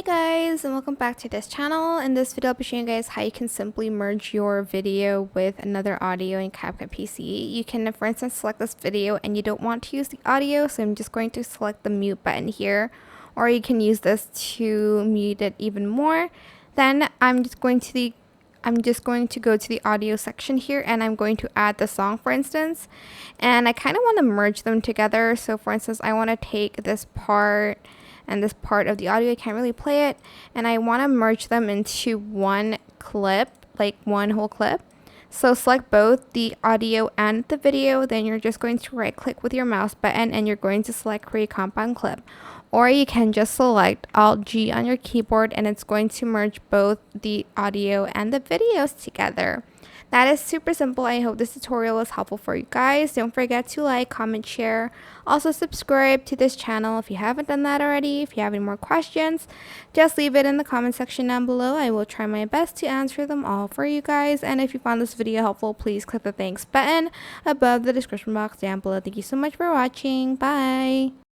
Hey guys, and welcome back to this channel. In this video I'll be showing you guys how you can simply merge your video with another audio in CapCut PC. You can, for instance, select this video and you don't want to use the audio, so I'm just going to select the mute button here, or you can use this to mute it even more. Then I'm just going to go to the audio section here, and I'm going to add the song, for instance, and I kind of want to merge them together. So for instance, I want to take this part and this part of the audio, I can't really play it, and I want to merge them into one clip, like one whole clip. So select both the audio and the video, then you're just going to right click with your mouse button and you're going to select create compound clip. Or you can just select Alt G on your keyboard and it's going to merge both the audio and the videos together. That is super simple. I hope this tutorial was helpful for you guys. Don't forget to like, comment, share. Also subscribe to this channel if you haven't done that already. If you have any more questions, just leave it in the comment section down below. I will try my best to answer them all for you guys. And if you found this video helpful, please click the thanks button above the description box down below. Thank you so much for watching. Bye!